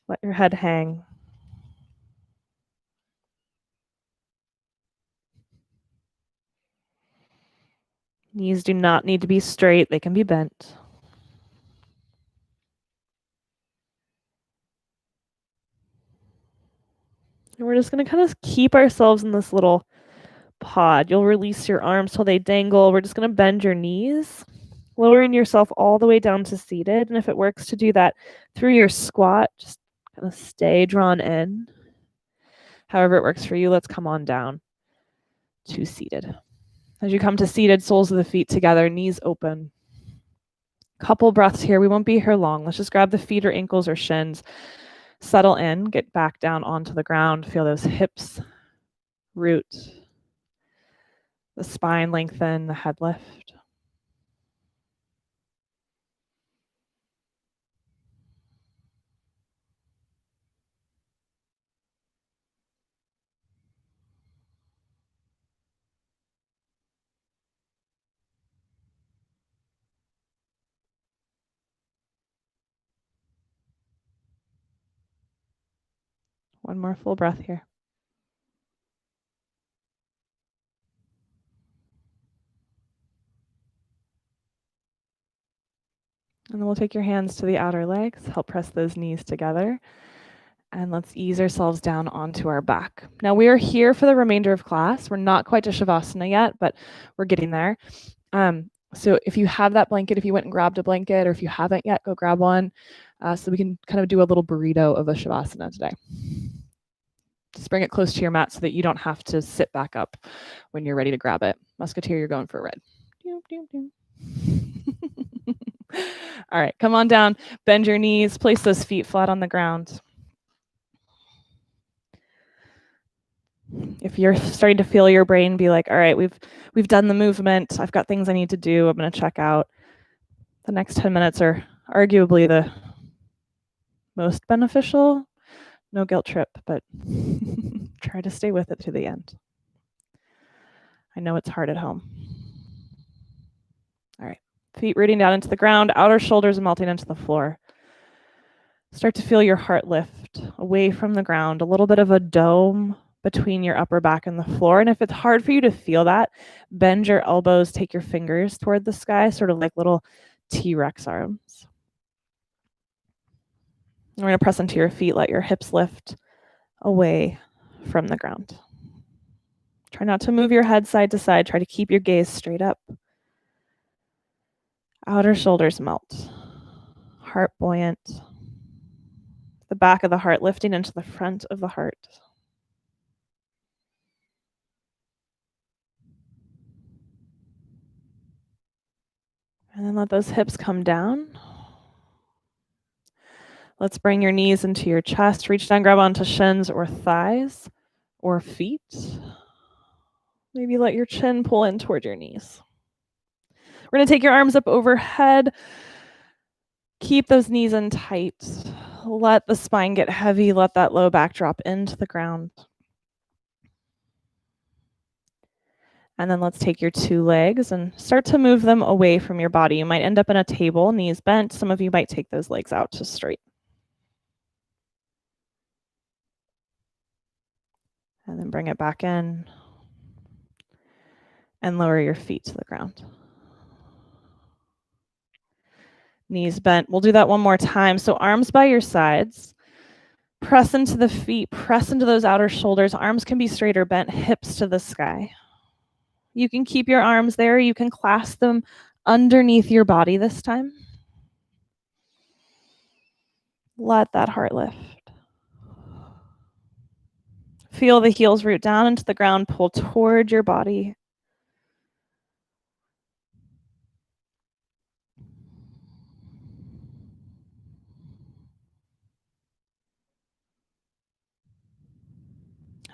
Let your head hang. Knees do not need to be straight. They can be bent. And we're just going to kind of keep ourselves in this little pod. You'll release your arms till they dangle. We're just going to bend your knees, lowering yourself all the way down to seated. And if it works to do that through your squat, just kind of stay drawn in. However it works for you, let's come on down to seated. As you come to seated, soles of the feet together, knees open. Couple breaths here. We won't be here long. Let's just grab the feet or ankles or shins. Settle in, get back down onto the ground. Feel those hips root. The spine lengthen, the head lift. One more full breath here. And then we'll take your hands to the outer legs, help press those knees together. And let's ease ourselves down onto our back. Now we are here for the remainder of class. We're not quite to Savasana yet, but we're getting there. So if you have that blanket, if you went and grabbed a blanket, or if you haven't yet, go grab one. So we can kind of do a little burrito of a Savasana today. Just bring it close to your mat so that you don't have to sit back up when you're ready to grab it. Musketeer, you're going for a ride. All right, come on down, bend your knees, place those feet flat on the ground. If you're starting to feel your brain be like, all right, we've done the movement, I've got things I need to do, I'm going to check out. The next 10 minutes are arguably the most beneficial. No guilt trip, but try to stay with it to the end. I know it's hard at home. All right, feet rooting down into the ground, outer shoulders melting into the floor. Start to feel your heart lift away from the ground, a little bit of a dome between your upper back and the floor. And if it's hard for you to feel that, bend your elbows, take your fingers toward the sky, sort of like little T-Rex arms. We're going to press into your feet, let your hips lift away from the ground. Try not to move your head side to side. Try to keep your gaze straight up. Outer shoulders melt. Heart buoyant. The back of the heart lifting into the front of the heart. And then let those hips come down. Let's bring your knees into your chest. Reach down, grab onto shins or thighs or feet. Maybe let your chin pull in toward your knees. We're going to take your arms up overhead. Keep those knees in tight. Let the spine get heavy. Let that low back drop into the ground. And then let's take your two legs and start to move them away from your body. You might end up in a table, knees bent. Some of you might take those legs out to straight. And then bring it back in. And lower your feet to the ground. Knees bent. We'll do that one more time. So arms by your sides. Press into the feet. Press into those outer shoulders. Arms can be straight or bent. Hips to the sky. You can keep your arms there. You can clasp them underneath your body this time. Let that heart lift. Feel the heels root down into the ground. Pull toward your body.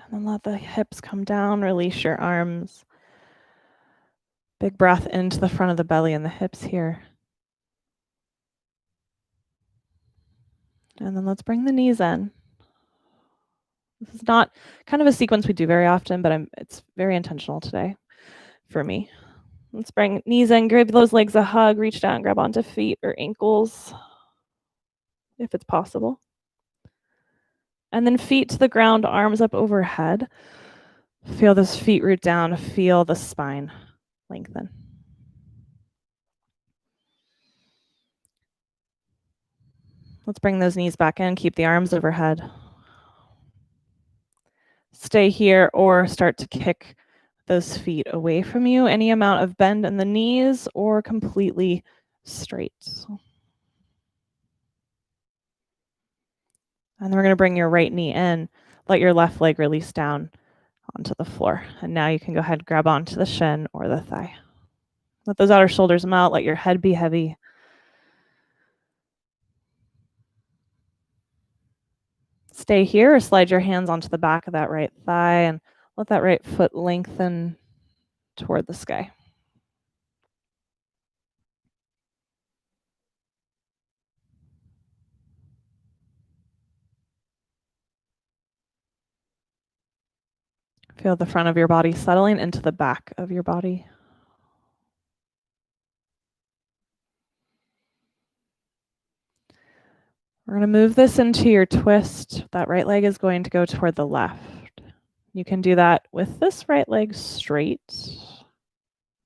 And then let the hips come down. Release your arms. Big breath into the front of the belly and the hips here. And then let's bring the knees in. This is not kind of a sequence we do very often, but it's very intentional today for me. Let's bring knees in, give those legs a hug, reach down, grab onto feet or ankles, if it's possible. And then feet to the ground, arms up overhead. Feel those feet root down, feel the spine lengthen. Let's bring those knees back in, keep the arms overhead. Stay here or start to kick those feet away from you. Any amount of bend in the knees or completely straight. And then we're going to bring your right knee in. Let your left leg release down onto the floor. And now you can go ahead and grab onto the shin or the thigh. Let those outer shoulders melt. Let your head be heavy. Stay here or slide your hands onto the back of that right thigh and let that right foot lengthen toward the sky. Feel the front of your body settling into the back of your body. We're going to move this into your twist. That right leg is going to go toward the left. You can do that with this right leg straight.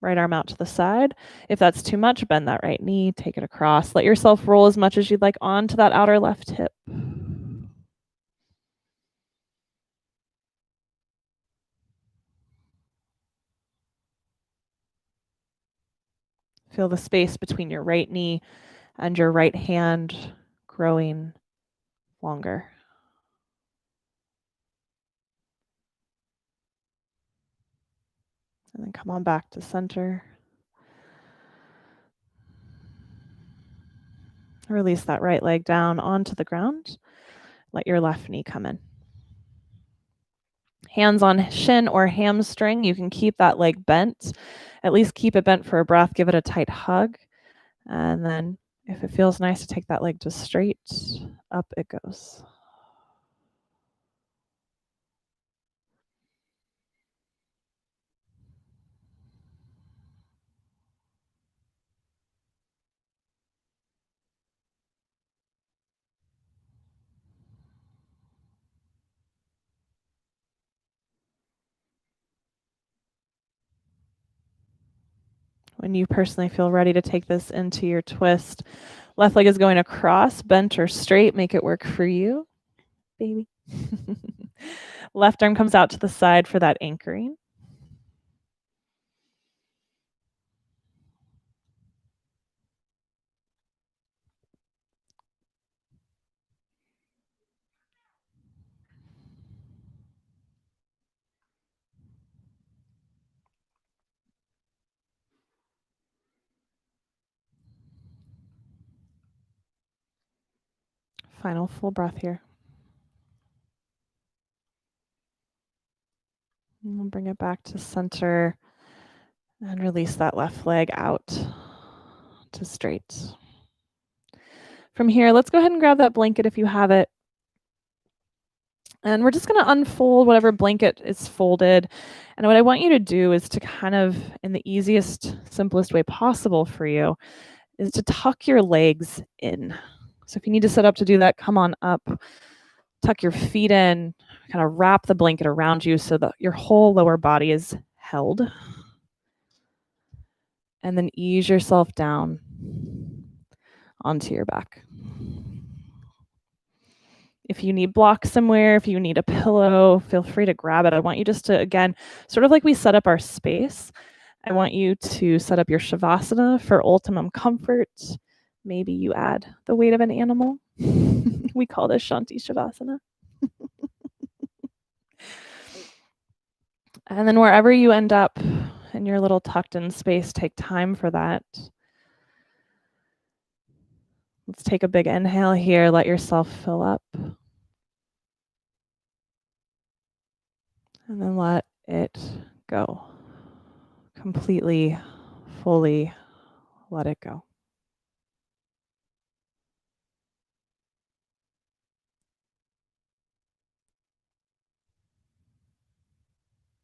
Right arm out to the side. If that's too much, bend that right knee, take it across. Let yourself roll as much as you'd like onto that outer left hip. Feel the space between your right knee and your right hand growing longer. And then come on back to center. Release that right leg down onto the ground. Let your left knee come in. Hands on shin or hamstring. You can keep that leg bent. At least keep it bent for a breath. Give it a tight hug. And then if it feels nice to take that leg to straight, up it goes. When you personally feel ready to take this into your twist, left leg is going across, bent or straight. Make it work for you, baby. Left arm comes out to the side for that anchoring. Final full breath here. And we'll bring it back to center and release that left leg out to straight. From here, let's go ahead and grab that blanket if you have it. And we're just going to unfold whatever blanket is folded. And what I want you to do is to kind of, in the easiest, simplest way possible for you, is to tuck your legs in. So if you need to sit up to do that, come on up. Tuck your feet in, kind of wrap the blanket around you so that your whole lower body is held. And then ease yourself down onto your back. If you need blocks somewhere, if you need a pillow, feel free to grab it. I want you just to, again, sort of like we set up our space, I want you to set up your Savasana for ultimate comfort. Maybe you add the weight of an animal. We call this Shanti Shavasana. And then wherever you end up in your little tucked in space, take time for that. Let's take a big inhale here. Let yourself fill up. And then let it go. Completely, fully let it go.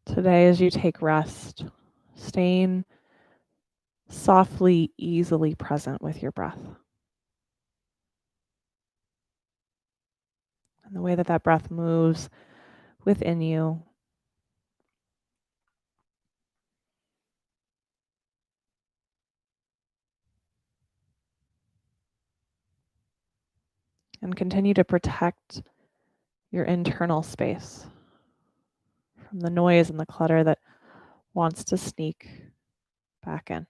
Today, as you take rest, staying softly, easily present with your breath. And the way that that breath moves within you. And continue to protect your internal space from the noise and the clutter that wants to sneak back in.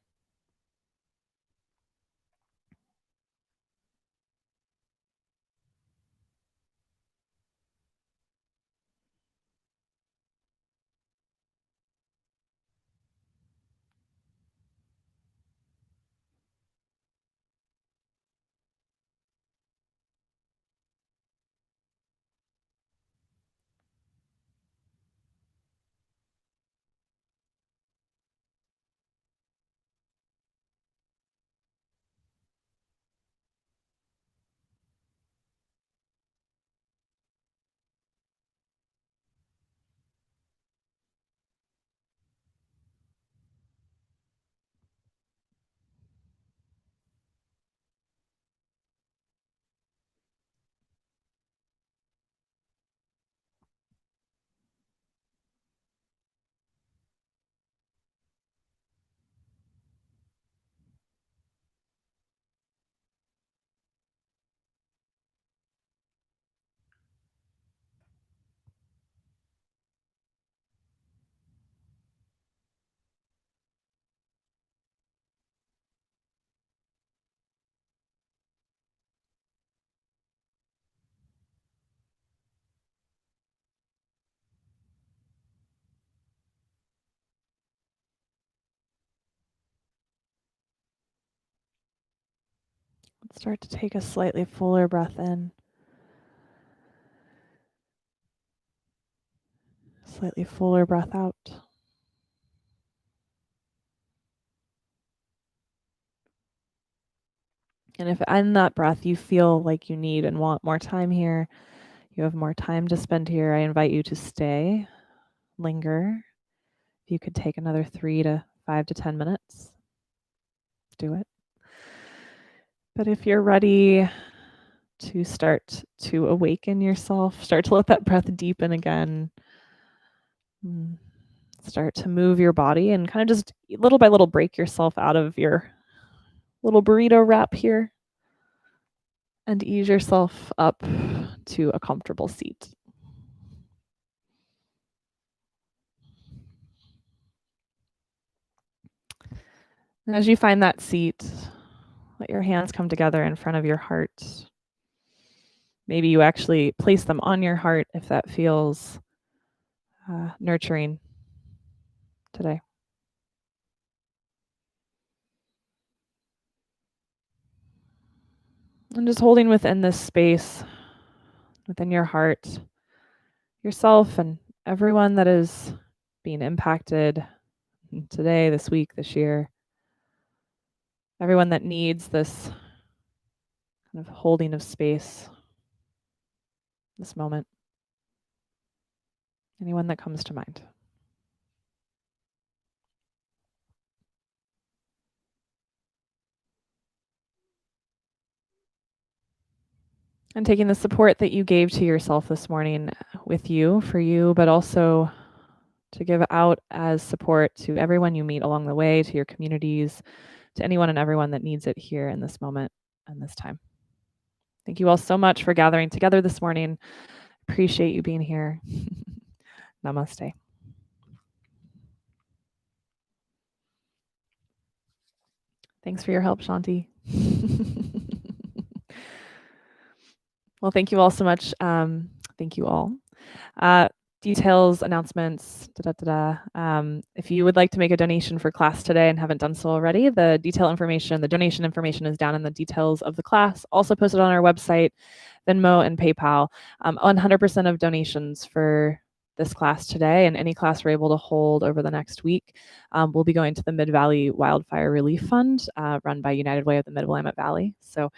Let's start to take a slightly fuller breath in. Slightly fuller breath out. And if in that breath you feel like you need and want more time here, you have more time to spend here, I invite you to stay, linger. If you could take another 3 to 5 to 10 minutes, do it. But if you're ready to start to awaken yourself, start to let that breath deepen again, start to move your body and kind of just little by little break yourself out of your little burrito wrap here and ease yourself up to a comfortable seat. And as you find that seat, let your hands come together in front of your heart. Maybe you actually place them on your heart if that feels nurturing today. And just holding within this space, within your heart, yourself and everyone that is being impacted today, this week, this year. Everyone that needs this kind of holding of space, this moment. Anyone that comes to mind. And taking the support that you gave to yourself this morning with you, for you, but also to give out as support to everyone you meet along the way, to your communities, to anyone and everyone that needs it here in this moment and this time. Thank you all so much for gathering together this morning. Appreciate you being here. Namaste. Thanks for your help, Shanti. Well, thank you all so much. Thank you all. Details, announcements, if you would like to make a donation for class today and haven't done so already, the donation information is down in the details of the class, also posted on our website, Venmo, and PayPal. 100% of donations for this class today and any class we're able to hold over the next week will be going to the Mid-Valley Wildfire Relief Fund run by United Way of the Mid-Willamette Valley. So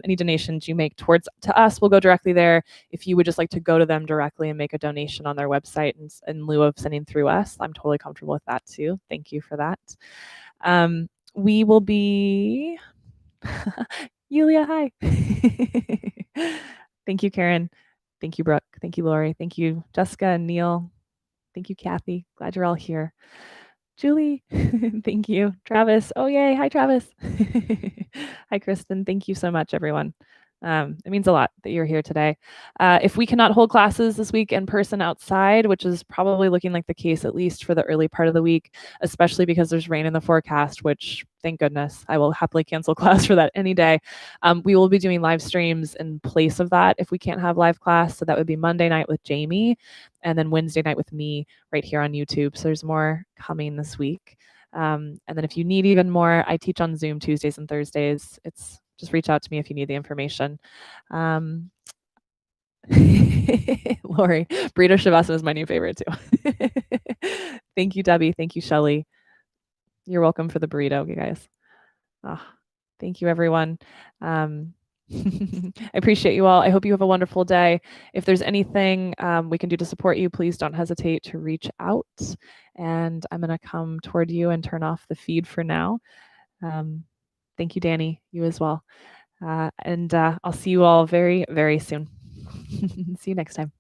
any donations you make to us will go directly there. If you would just like to go to them directly and make a donation on their website in lieu of sending through us, I'm totally comfortable with that too. Thank you for that. We will be... Yulia, hi. Thank you, Karen. Thank you, Brooke. Thank you, Lori. Thank you, Jessica and Neil. Thank you, Kathy. Glad you're all here. Julie, thank you. Travis, oh yay, hi Travis. Hi Kristen, thank you so much everyone. It means a lot that you're here today. If we cannot hold classes this week in person outside, which is probably looking like the case at least for the early part of the week, especially because there's rain in the forecast, which thank goodness, I will happily cancel class for that any day. We will be doing live streams in place of that if we can't have live class. So that would be Monday night with Jamie and then Wednesday night with me right here on YouTube. So there's more coming this week. And then if you need even more, I teach on Zoom Tuesdays and Thursdays. Just reach out to me if you need the information. Lori, burrito Savasana is my new favorite too. Thank you, Debbie. Thank you, Shelly. You're welcome for the burrito, you guys. Thank you, everyone. I appreciate you all. I hope you have a wonderful day. If there's anything we can do to support you, please don't hesitate to reach out. And I'm going to come toward you and turn off the feed for now. Thank you, Danny. You as well. And I'll see you all very, very soon. See you next time.